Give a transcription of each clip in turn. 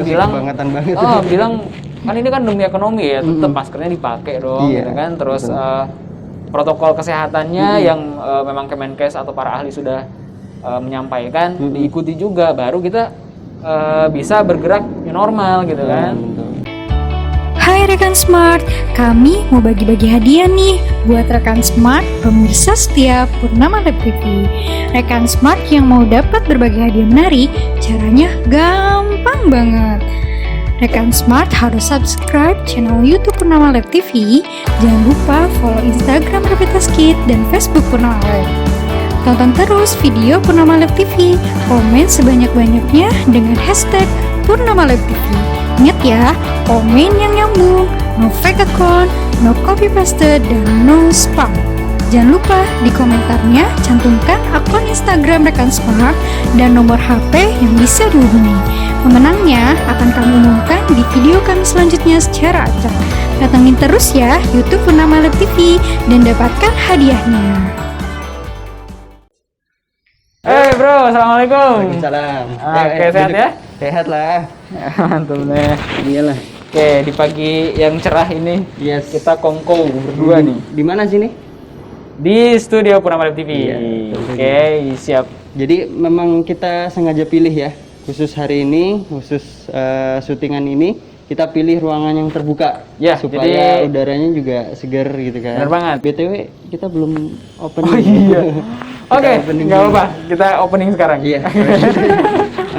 bilang kebangetan banget. bilang kan ini kan demi ekonomi ya, tetap maskernya dipakai dong, Iya, gitu kan. Terus betul. protokol kesehatannya yang memang Kemenkes atau para ahli sudah menyampaikan diikuti juga, baru kita bisa bergerak new normal gitu kan. Hai rekan Smart, kami mau bagi-bagi hadiah nih buat rekan Smart pemirsa setia Purnama Lab TV. Rekan Smart yang mau dapat berbagi hadiah menarik, caranya gampang banget. Rekan Smart harus subscribe channel YouTube Purnama Lab TV. Jangan lupa follow Instagram Revitas Kid dan Facebook Purnama Lab. Tonton terus video Purnama Lab TV. Komen sebanyak-banyaknya dengan hashtag Purnama Lab TV. Ingat ya, komen yang nyambung, no fake account, no copy paste, dan no spam. Jangan lupa di komentarnya cantumkan akun Instagram rekan Smart dan nomor HP yang bisa dihubungi. Pemenangnya akan kami umumkan di video kami selanjutnya secara acak. Datangin terus ya YouTube Purnama Lab TV dan dapatkan hadiahnya. Hey bro, assalamualaikum. Waalaikumsalam. Oke, sehat ya? Sehat lah. Mantap nih. Iyalah. Oke, di pagi yang cerah ini Yes. kita kongko berdua nih Di mana sini? di studio Purnama Lab TV. Iya, Oke, siap. Jadi memang kita sengaja pilih ya, khusus hari ini, khusus syutingan ini, kita pilih ruangan yang terbuka Ya, supaya jadi- udaranya juga segar gitu kan. Benar banget. BTW kita belum opening. Oh iya. Kita Oke, opening nggak dulu. apa-apa. Kita opening sekarang. Iya.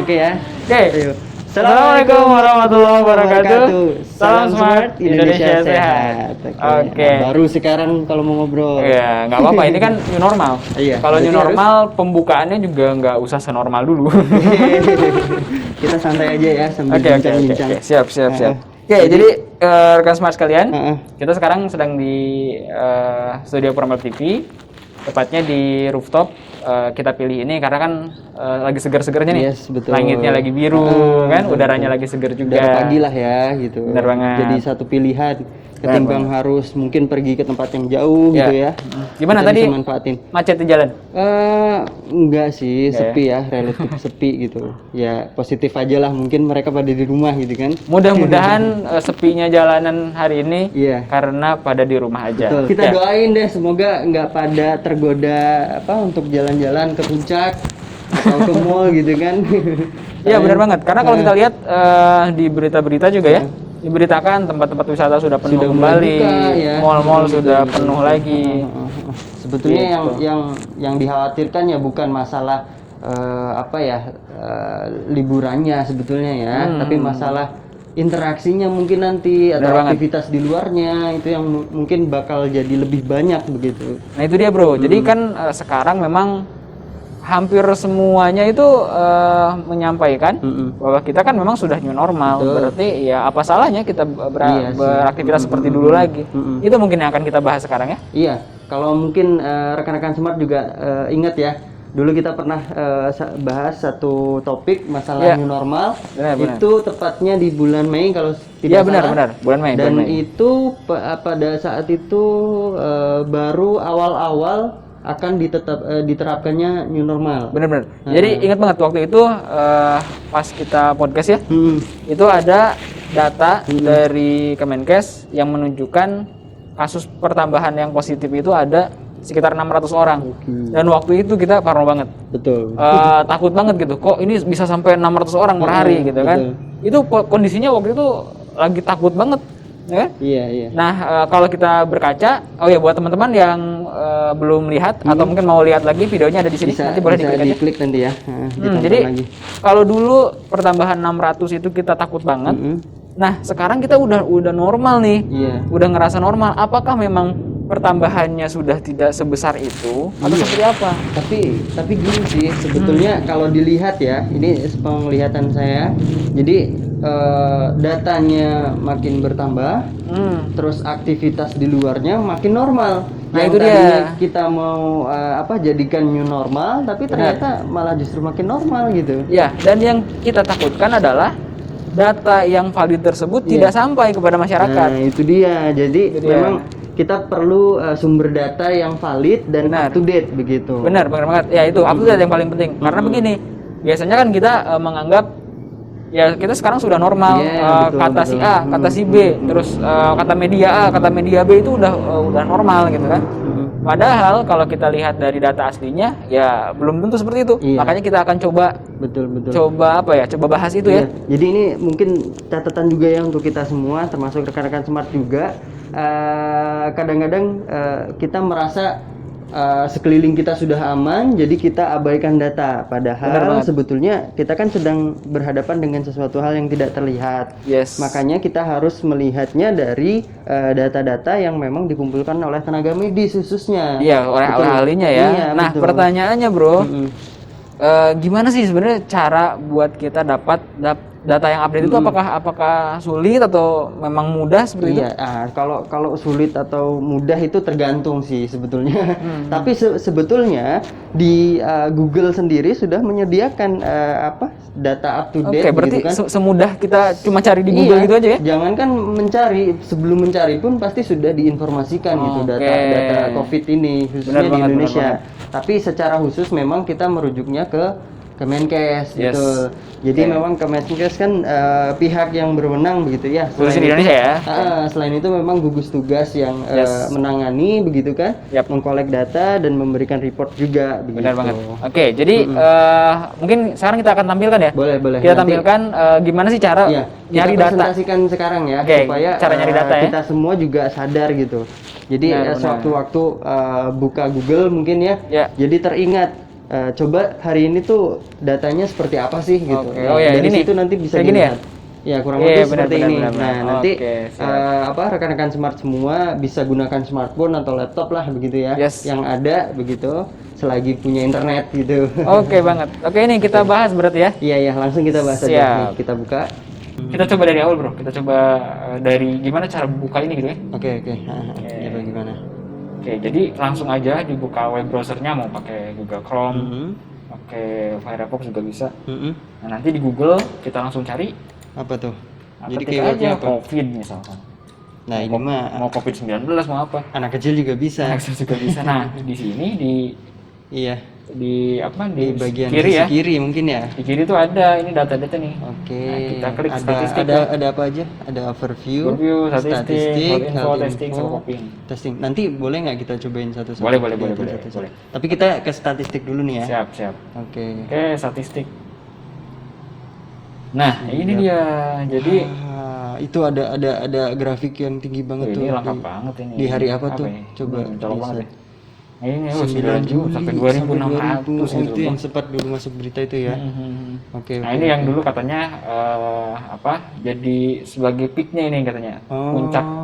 Oke ya. Oke. Ayo. Assalamualaikum warahmatullahi wabarakatuh. Salam Smart, Indonesia sehat. Oke. Nah, baru sekarang kalau mau ngobrol. Iya, nggak apa-apa. Ini kan new normal. Iya, Kalau new berarti normal, pembukaannya juga nggak usah senormal dulu. Kita santai aja ya sambil Oke. bincang-bincang. Siap. Heeh. Oke, jadi rekan Smart sekalian, Heeh. kita sekarang sedang di studio Purnama Lab TV, tepatnya di rooftop. Kita pilih ini karena kan lagi seger-segernya nih. Yes, betul. Langitnya lagi biru, kan, udaranya lagi seger juga. Udara pagi lah ya gitu. Benar banget. Jadi satu pilihan ketimbang harus mungkin pergi ke tempat yang jauh Ya. gitu ya. Gimana Kita tadi bisa manfaatin. macet di jalan? Enggak sih, Enggak sepi ya, relatif sepi gitu. Ya positif aja lah, mungkin mereka pada di rumah gitu kan. Mudah-mudahan sepinya jalanan hari ini Iya. karena pada di rumah aja. Betul. Kita Ya. doain deh semoga nggak pada tergoda apa untuk jalan-jalan ke puncak atau ke mall gitu kan. Iya benar banget. Karena kalau kita lihat di berita-berita juga ya, diberitakan tempat-tempat wisata sudah penuh Sudah mulai kembali, buka, ya. mall-mall Betul, sudah betul. penuh lagi. Sebetulnya Gitu. yang dikhawatirkan ya bukan masalah apa ya liburannya sebetulnya ya, tapi masalah interaksinya mungkin nanti atau Benar banget. aktivitas di luarnya itu yang mungkin bakal jadi lebih banyak begitu. Nah itu dia bro. Jadi kan sekarang memang hampir semuanya itu menyampaikan bahwa kita kan memang sudah new normal. Betul. Berarti ya apa salahnya kita Iya sih. beraktivitas seperti dulu lagi. Itu mungkin yang akan kita bahas sekarang ya. Iya, kalau mungkin rekan-rekan Smart juga ingat ya, dulu kita pernah bahas satu topik masalah Iya. new normal. Benar. Itu tepatnya di bulan Mei kalau Iya tidak salah. benar. Bulan Mei. Dan bulan Mei. itu pada saat itu baru awal-awal akan diterapkannya new normal. Bener. Jadi ingat banget waktu itu pas kita podcast ya, itu ada data dari Kemenkes yang menunjukkan kasus pertambahan yang positif itu ada sekitar 600 orang. Dan waktu itu kita parno banget. Betul. Takut banget gitu. Kok ini bisa sampai 600 orang per hari gitu kan. Itu kondisinya waktu itu lagi takut banget, ya kan? Iya. Nah, kalau kita berkaca, oh ya buat teman-teman yang belum lihat atau mungkin mau lihat lagi videonya ada di sini, nanti boleh bisa diklik aja. diklik nanti ya. Ditonton Jadi lagi. kalau dulu pertambahan 600 itu kita takut banget. Nah, sekarang kita udah normal nih. Iya. Udah ngerasa normal. Apakah memang pertambahannya sudah tidak sebesar itu atau seperti apa? Tapi gini sih sebetulnya kalau dilihat ya, ini penglihatan saya, jadi datanya makin bertambah, terus aktivitas di luarnya makin normal. Nah, Yang itu dia. tadinya kita mau jadikan new normal, tapi ternyata malah justru makin normal gitu. Ya, dan yang kita takutkan adalah data yang valid tersebut tidak sampai kepada masyarakat. Nah itu dia, jadi Itu dia. memang kita perlu sumber data yang valid dan Benar. up to date begitu. Benar banget. Ya itu up to date yang paling penting. Karena begini, biasanya kan kita menganggap ya kita sekarang sudah normal. Betul, Kata si A, kata si B, terus kata media A, kata media B itu udah normal gitu kan. Padahal kalau kita lihat dari data aslinya ya belum tentu seperti itu. Makanya kita akan coba coba bahas itu ya. Jadi ini mungkin catatan juga ya untuk kita semua, termasuk rekan-rekan Smart juga. Kadang-kadang kita merasa sekeliling kita sudah aman, jadi kita abaikan data. Padahal sebetulnya kita kan sedang berhadapan dengan sesuatu hal yang tidak terlihat. Makanya kita harus melihatnya dari data-data yang memang dikumpulkan oleh tenaga medis khususnya. Iya, oleh ahlinya ya. Nah, pertanyaannya bro, gimana sih sebenarnya cara buat kita dapat data yang update itu apakah sulit atau memang mudah seperti itu? Kalau sulit atau mudah itu tergantung sih sebetulnya. Tapi sebetulnya di Google sendiri sudah menyediakan data up to date. Oke, berarti gitu kan. Semudah kita cuma cari di Google gitu aja ya? Jangankan mencari, sebelum mencari pun pasti sudah diinformasikan gitu data COVID ini khususnya di Indonesia. Tapi secara khusus memang kita merujuknya ke Kemenkes gitu. Jadi memang Kemenkes kan pihak yang berwenang begitu ya. Khusus di Indonesia ya. Selain itu memang gugus tugas yang menangani begitu kan, mengkolek data dan memberikan report juga begitu. Benar banget. Oke, jadi mungkin sekarang kita akan tampilkan ya. Boleh. Kita tampilkan gimana sih cara nyari data. Kita presentasikan sekarang ya, supaya cara nyari data kita semua juga sadar gitu. Jadi sewaktu-waktu buka Google mungkin ya. Jadi teringat. Coba hari ini tuh datanya seperti apa sih gitu. Dari situ nanti bisa dilihat. Ya kurang lebih seperti ini. Nanti rekan-rekan Smart semua bisa gunakan smartphone atau laptop lah begitu ya. Yang ada begitu selagi punya internet gitu. Oke banget. Oke, ini kita bahas berarti ya. Iya, langsung kita bahas aja. Nih, kita buka. Kita coba dari awal bro. Kita coba dari gimana cara buka ini gitu ya. Oke. Gimana? Oke, jadi langsung aja dibuka web browsernya, mau pakai Google Chrome, pakai Firefox juga bisa. Nah, nanti di Google kita langsung cari apa tuh? Jadi keywordnya apa? COVID misalkan. Nah, ini mah mau COVID-19 mau apa? Anak kecil juga bisa. Nah, di sini di bagian kiri ya. Kiri mungkin ya. Di kiri tuh ada ini data-data nih. Oke. Nah, kita klik statistik. Ada apa aja? Ada overview, statistik, health testing, sama coping. Testing. Nanti boleh nggak kita cobain satu-satu? Boleh. Tapi kita ke statistik dulu nih ya. Siap. Oke, statistik. Nah, ini dia. Jadi itu ada grafik yang tinggi banget tuh. Ini lengkap banget ini. Di hari apa tuh? Coba colok banget. Nah, ini 9 Juli sampai 2.600 itu yang sempat dulu masuk berita itu ya. Oke. Nah, ini yang dulu katanya jadi sebagai peaknya ini katanya.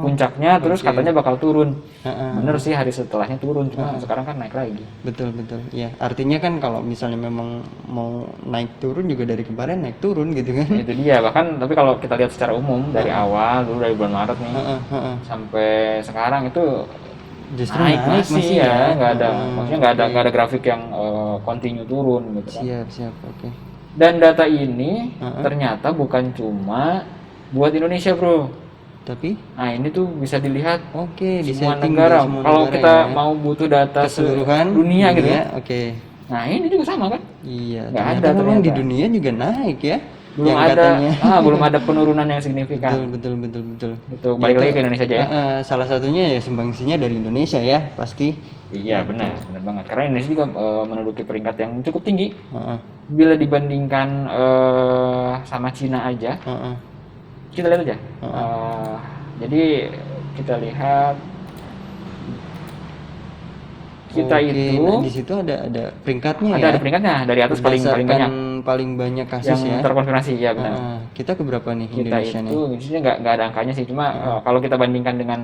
Puncaknya terus katanya bakal turun. Bener sih, hari setelahnya turun, cuma sekarang kan naik lagi. Betul. Ya, artinya kan kalau misalnya memang mau naik turun juga dari kemarin naik turun gitu kan. Itu dia, bahkan tapi kalau kita lihat secara umum dari awal dulu dari bulan Maret nih sampai sekarang itu justru naik masih ya, nggak ada grafik yang continue turun gitu kan. Siap, oke. Dan data ini ternyata bukan cuma buat Indonesia bro, tapi ini tuh bisa dilihat di semua setting negara. Kalau kita ya. mau butuh data keseluruhan dunia gitu ya. Oke. Nah, ini juga sama kan? Iya. Nggak ada memang di dunia juga naik ya. Belum ada penurunan yang signifikan. Betul. Itu balik lagi ke Indonesia aja ya. Salah satunya ya sumbangsinya dari Indonesia ya pasti. Iya benar banget. Karena Indonesia juga menduduki peringkat yang cukup tinggi. Bila dibandingkan sama Cina aja, kita lihat aja. Jadi kita lihat itu di situ ada peringkatnya ada peringkatnya dari atas paling banyak kasus yang terkonfirmasi ya benar. Kita keberapa nih kita Indonesia itu nggak ada angkanya sih, cuma kalau kita bandingkan dengan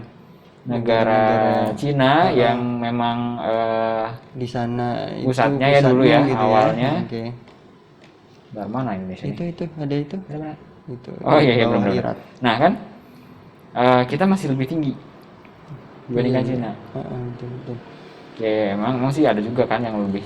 negara Cina yang memang di sana pusatnya ya dulu ya gitu awalnya. Ya. Mana Indonesia itu ada itu. Itu. Oh iya belum. Nah kan kita masih lebih tinggi dibandingkan Cina. Betul. Ya emang sih ada juga kan yang lebih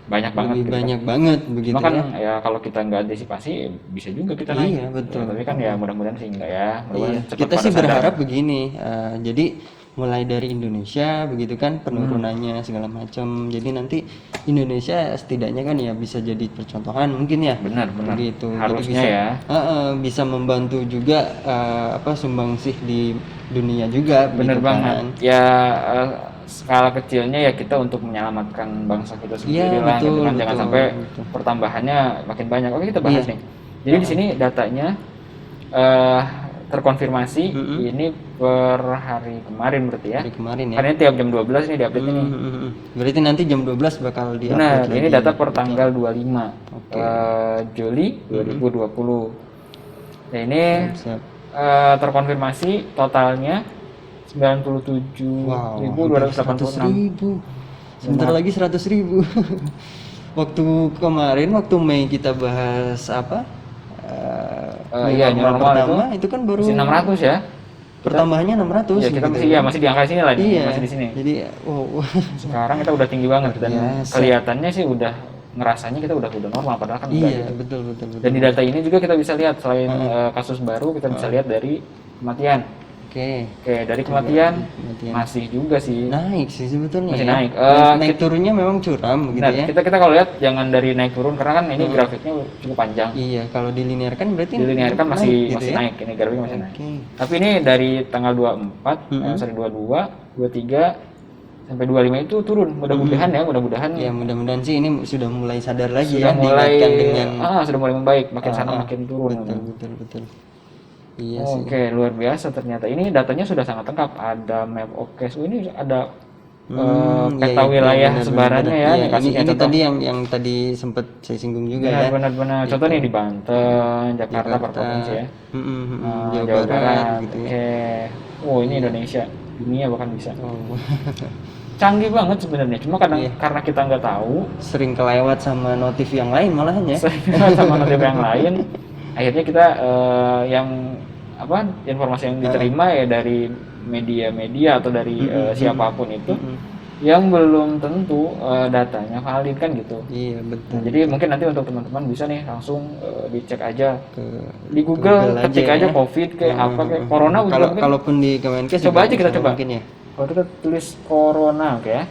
banyak banget. Lebih banyak banget begitu. Cuma kan ya kalau kita nggak antisipasi bisa juga kita naik. Iya betul. Ya, tapi kan ya mudah-mudahan sih enggak ya. Kita sih berharap begini. Jadi mulai dari Indonesia begitu kan penurunannya segala macam. Jadi nanti Indonesia setidaknya kan ya bisa jadi percontohan mungkin ya. Benar. Begitu. Harusnya Jadi ya. bisa membantu juga sumbangsih di dunia juga. Bener begitu banget. kan. Ya skala kecilnya ya kita untuk menyelamatkan bangsa kita sendiri lah gitu kan. Jangan sampai pertambahannya makin banyak. Oke, kita bahas nih. Jadi di sini datanya terkonfirmasi ini per hari kemarin berarti ya. Hari kemarin ya. Karena tiap jam 12 ini diupdate ini. Berarti nanti jam 12 bakal diupload Benar, lagi. ini data per tanggal 25 Juli 2020. Nah, ini Siap. terkonfirmasi totalnya 97.286. Sebentar lagi 100.000. Waktu kemarin waktu Mei kita bahas apa? Iya, normal pertama itu kan baru masih 600 ya. pertambahannya 600. Ya, kita gitu. masih di angka sini lah, masih di sini. Jadi Sekarang kita udah tinggi banget dan biasa. kelihatannya sih udah ngerasanya kita udah normal padahal kan enggak iya, gitu. betul. Dan di data ini juga kita bisa lihat selain kasus baru kita bisa lihat dari kematian. Oke, dari kematian masih juga sih. Naik sih sebetulnya. Masih ya. naik. Naik turunnya memang curam begitu ya. Kita kalau lihat jangan dari naik turun karena kan ini grafiknya cukup panjang. Iya, kalau dilinearkan berarti Dilinearkan masih gitu masih ya? naik, ini grafiknya masih naik. Oke. Tapi ini dari tanggal 24, sorry 22, 23 sampai 25 itu turun. Mudah-mudahan ya, Ya, mudah-mudahan sih ini sudah mulai sadar lagi sudah ya mulai diingatkan dengan sudah mulai membaik, makin sana makin turun. betul. Iya sih. Oke, luar biasa ternyata. Ini datanya sudah sangat lengkap. Ada map OKS. Ini ada peta wilayah sebarannya ya. Iya, Kasih ini tadi yang tadi sempat saya singgung juga ya. Benar. Contoh nih di Banten, Jakarta per provinsi ya. Jawa Barat gitu ya. Oke. Oh, ini Indonesia, dunia bahkan bisa. Oh. Canggih banget sebenarnya. Cuma karena kita nggak tahu, Sering kelewat sama notif yang lain malahan ya. sama notif yang lain, akhirnya kita informasi yang diterima ya dari media-media atau dari siapapun itu yang belum tentu datanya valid kan gitu. Iya, betul. Jadi mungkin nanti untuk teman-teman bisa nih langsung dicek aja di Google ketik aja ya. COVID kayak apa kayak corona juga mungkin. Kalaupun di Kemenkes Coba aja kita coba. mungkin ya. Kalau kita tulis corona oke ya.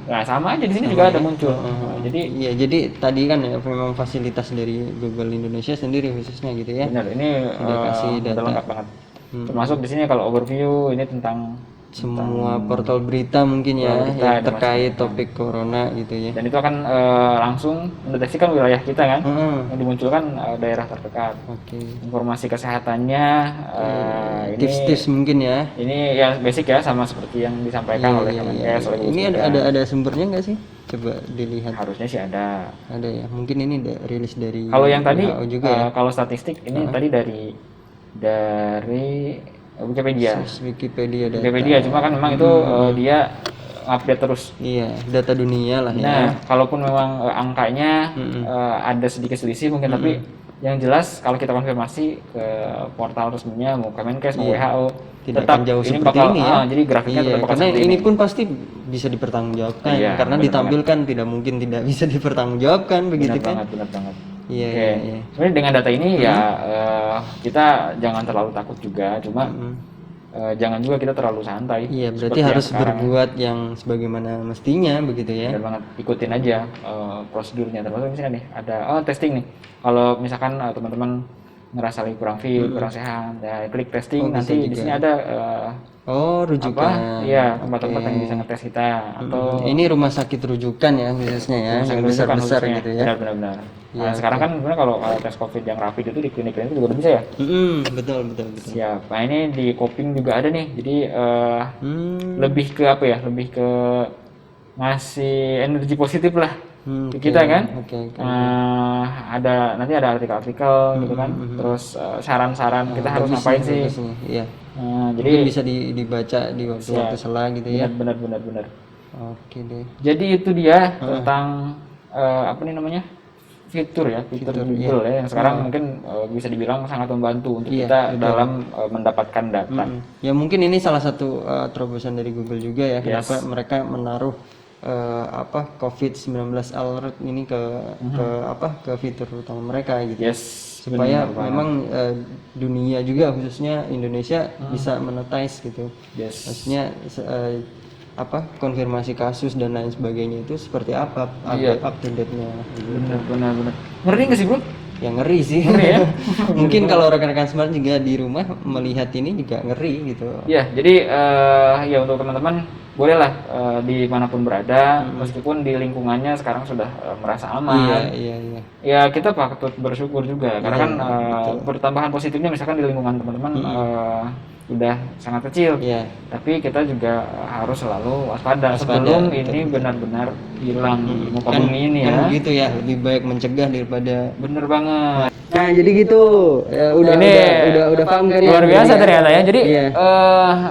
Nah, sama aja di sini juga ada muncul. Jadi tadi kan ya memang fasilitas dari Google Indonesia sendiri khususnya gitu ya. Benar, ini Udah kasih data. lengkap banget. Termasuk di sini kalau overview ini tentang Semua portal berita mungkin ya berita yang terkait topik corona gitu ya. dan itu akan langsung mendeteksikan wilayah kita kan. Yang dimunculkan daerah terdekat. Oke. Informasi kesehatannya ini Tips-tips mungkin ya. ini ya basic ya sama seperti yang disampaikan oleh Kemenkes oleh Ini Gugus Tugas. ada sumbernya nggak sih? Coba dilihat. Harusnya sih ada. Ada ya. Mungkin ini rilis dari Kalau yang tadi WHO juga ya. kalau statistik ini tadi dari Wikipedia. Wikipedia data. Wikipedia cuma kan memang itu dia update terus. Iya, data dunia lah ya. Nah, kalaupun memang angkanya ada sedikit selisih mungkin tapi yang jelas kalau kita konfirmasi ke portal resminya mau Kemenkes mau WHO Tidak tetap akan jauh ini seperti bakal ini ya. jadi grafiknya Iya, tetap bakal karena seperti ini pun pasti bisa dipertanggungjawabkan Iya, karena benar ditampilkan tidak mungkin tidak bisa dipertanggungjawabkan begitu kan. benar banget. Iya, Oke. iya. Sebenarnya dengan data ini ya kita jangan terlalu takut juga, cuma jangan juga kita terlalu santai. Iya, berarti Seperti harus yang sekarang. berbuat yang sebagaimana mestinya begitu ya. Benar banget, ikutin aja prosedurnya. Termasuk misalnya nih ada testing nih. Kalau misalkan teman-teman ngerasa lagi kurang fit, kurang sehat, ya klik testing nanti di sini ada rujukan. iya tempat-tempat yang bisa ngetes kita atau Ini rumah sakit rujukan ya khususnya ya, yang besar-besar gitu ya. Benar. Nah, sekarang kan sebenarnya kalau tes COVID yang rapid itu di klinik-klinik juga udah bisa ya. Betul. Siap. Nah ini di Koping juga ada nih. Jadi lebih ke apa ya? Lebih ke ngasih energi positif lah ke kita kan. Nanti ada artikel-artikel gitu kan. Terus saran-saran kita harus ngapain sih? Iya. Jadi mungkin bisa dibaca di waktu-waktu sela gitu ya. Benar. Oke deh. Jadi itu dia tentang apa nih namanya? Fitur Google ya yang sekarang mungkin bisa dibilang sangat membantu untuk kita dalam mendapatkan data. Ya mungkin ini salah satu terobosan dari Google juga ya. Kenapa mereka menaruh COVID-19 alert ini ke fitur utama mereka gitu. Yes, supaya Benar banget. memang dunia juga khususnya Indonesia bisa monetize gitu. Yes. Maksudnya konfirmasi kasus dan lain sebagainya itu seperti apa, Iya. up to date-nya gitu. Benar. Ngeri nggak sih bro? Ya ngeri sih. Ngeri ya? Mungkin kalau rekan-rekan smart juga di rumah melihat ini juga ngeri gitu. Ya, jadi ya untuk teman-teman bolehlah dimanapun berada, meskipun di lingkungannya sekarang sudah merasa aman. Iya. Ya kita patut bersyukur juga, karena kan pertambahan positifnya misalkan di lingkungan teman-teman udah sangat kecil. Iya. Tapi kita juga harus selalu waspada sebelum ini benar-benar hilang di muka bumi ini ya. Kan begitu ya, lebih baik mencegah daripada. Bener banget. Nah, jadi gitu. Udah paham kan ya? Luar biasa ternyata ya. Jadi Iya.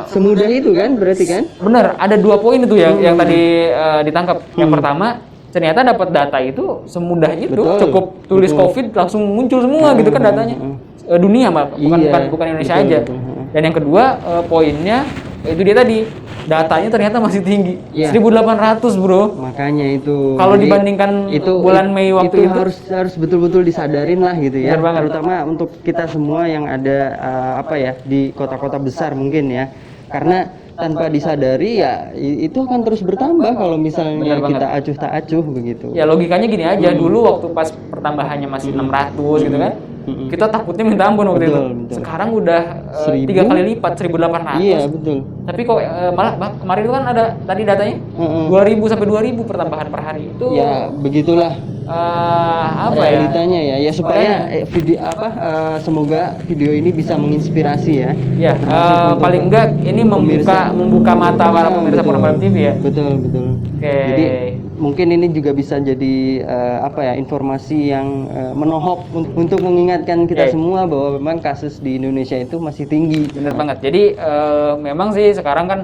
Semudah itu kan berarti kan? bener, ada 2 poin itu yang tadi ditangkap. Yang pertama, ternyata dapat data itu semudah itu. Betul. Cukup tulis COVID langsung muncul semua gitu kan datanya. Dunia mah, bukan Indonesia betul, aja. betul. Dan yang kedua, poinnya itu dia tadi, datanya ternyata masih tinggi. Iya. 1.800 bro. Makanya itu. Kalau Jadi, dibandingkan bulan Mei waktu itu, harus betul-betul disadarin lah gitu ya. Benar banget. Terutama untuk kita semua yang ada di kota-kota besar mungkin ya. Karena tanpa disadari ya itu akan terus bertambah kalau misalnya Benar banget. kita acuh tak acuh begitu. ya logikanya gini aja. Dulu waktu pas pertambahannya masih 600 gitu kan, kita takutnya minta ampun waktu itu. Betul. Sekarang udah 1000? 3 kali lipat, 1.800. Iya, betul. Tapi kok malah kemarin itu kan ada tadi datanya 2.000 sampai 2.000 pertambahan per hari itu. Ya, begitulah Apa ya? realitanya ya supaya semoga video ini bisa menginspirasi ya. Ya, paling enggak ini membuka mata para pemirsa Betul. Purnama TV ya. Betul. Oke. Jadi mungkin ini juga bisa jadi informasi yang menohok untuk mengingatkan kita Oke. semua bahwa memang kasus di Indonesia itu masih tinggi. Bener banget. Jadi memang sih sekarang kan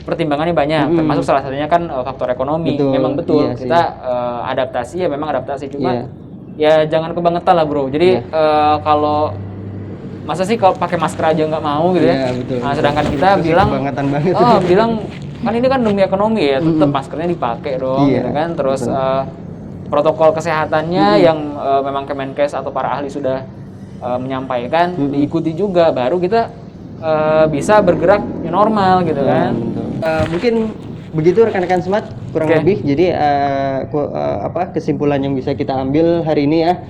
pertimbangannya banyak, termasuk salah satunya kan faktor ekonomi. Betul, Memang betul. iya sih. Kita adaptasi ya memang adaptasi, cuma Iya. ya jangan kebangetan lah bro. Jadi kalau masa sih kalau pakai masker aja nggak mau gitu Iya, ya. betul. Nah, sedangkan kita Itu sih bilang kebangetan banget. bilang kan ini kan demi ekonomi ya, tetap maskernya dipakai dong Iya, gitu kan. Terus protokol kesehatannya yang memang Kemenkes atau para ahli sudah menyampaikan diikuti juga, baru kita bisa bergerak normal gitu kan. Mungkin begitu rekan-rekan smart kurang Oke. lebih. Jadi kesimpulan yang bisa kita ambil hari ini ya,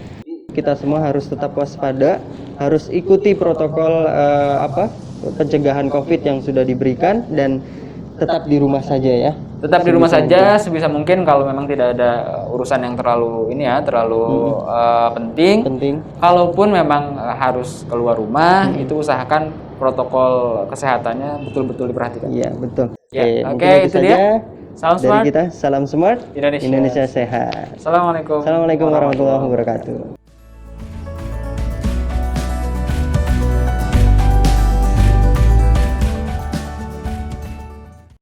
kita semua harus tetap waspada, harus ikuti protokol pencegahan COVID yang sudah diberikan dan tetap di rumah saja ya. Tetap di rumah saja sebisa mungkin. Kalau memang tidak ada urusan yang terlalu penting. Kalaupun memang harus keluar rumah, itu usahakan protokol kesehatannya betul-betul diperhatikan. Iya, betul. Ya, mungkin oke, itu dia. Salam dari smart. kita. Salam smart. Indonesia. Indonesia sehat. Assalamualaikum. Assalamualaikum warahmatullahi wabarakatuh.